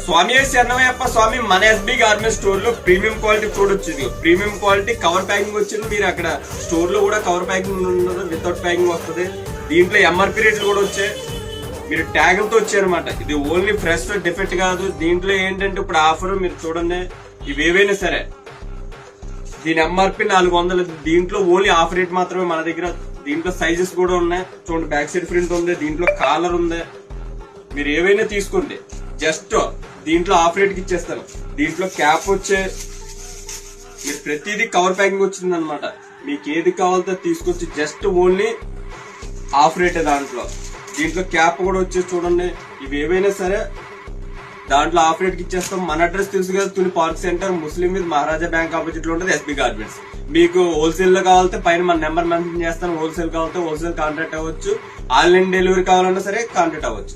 స్వామి శరణమయ్యప్ప స్వామి మన SB garment store లో ప్రీమియం క్వాలిటీ ప్రోడక్ట్స్ ఇది. ప్రీమియం క్వాలిటీ కవర్ ప్యాకింగ్ వచ్చింది. మీరు అక్కడ స్టోర్ లో కూడా కవర్ ప్యాకింగ్ ఉండదు, వితౌట్ ప్యాకింగ్ వస్తుంది. దీంట్లో ఎంఆర్పీ రేట్లు కూడా వచ్చాయి, మీరు ట్యాగులతో వచ్చాయనమాట. ఇది ఓన్లీ ఫ్రెష్ డిఫెక్ట్ కాదు. దీంట్లో ఏంటంటే ఇప్పుడు ఆఫర్ మీరు చూడండి, ఇవి ఏవైనా సరే దీని ఎంఆర్పీ 400. దీంట్లో ఓన్లీ ఆఫర్ రేట్ మాత్రమే మన దగ్గర. దీంట్లో సైజెస్ కూడా ఉన్నాయి చూడండి, బ్యాక్ సైడ్ ప్రింట్ ఉంది, దీంట్లో కాలర్ ఉంది. మీరు ఏవైనా తీసుకోండి, జస్ట్ దీంట్లో ఆఫర్ రేట్ కి ఇచ్చేస్తాను. దీంట్లో క్యాప్ వచ్చే మీరు ప్రతిదీ కవర్ ప్యాకింగ్ వచ్చింది అనమాట. మీకు ఏది కావాలో తీసుకొచ్చి జస్ట్ ఓన్లీ ఆఫర్ రేటే దాంట్లో. దీంట్లో క్యాప్ కూడా వచ్చేసి చూడండి, ఇవి ఏవైనా సరే దాంట్లో ఆఫర్ రేట్ కి ఇచ్చేస్తాం. మన అడ్రస్ తెలుసు కదా, Tuni park centre, Muslim with Maharaja bank opposite లో ఉంటుంది ఎస్బీ గార్మెంట్స్. మీకు హోల్సేల్ లో కావాలంటే పైన మన నెంబర్ మెన్షన్ చేస్తాను. హోల్సేల్ కావాలంటే హోల్సేల్ కాంటాక్ట్ అవ్వచ్చు. ఆన్లైన్ డెలివరీ కావాలన్నా సరే కాంటాక్ట్ అవ్వచ్చు.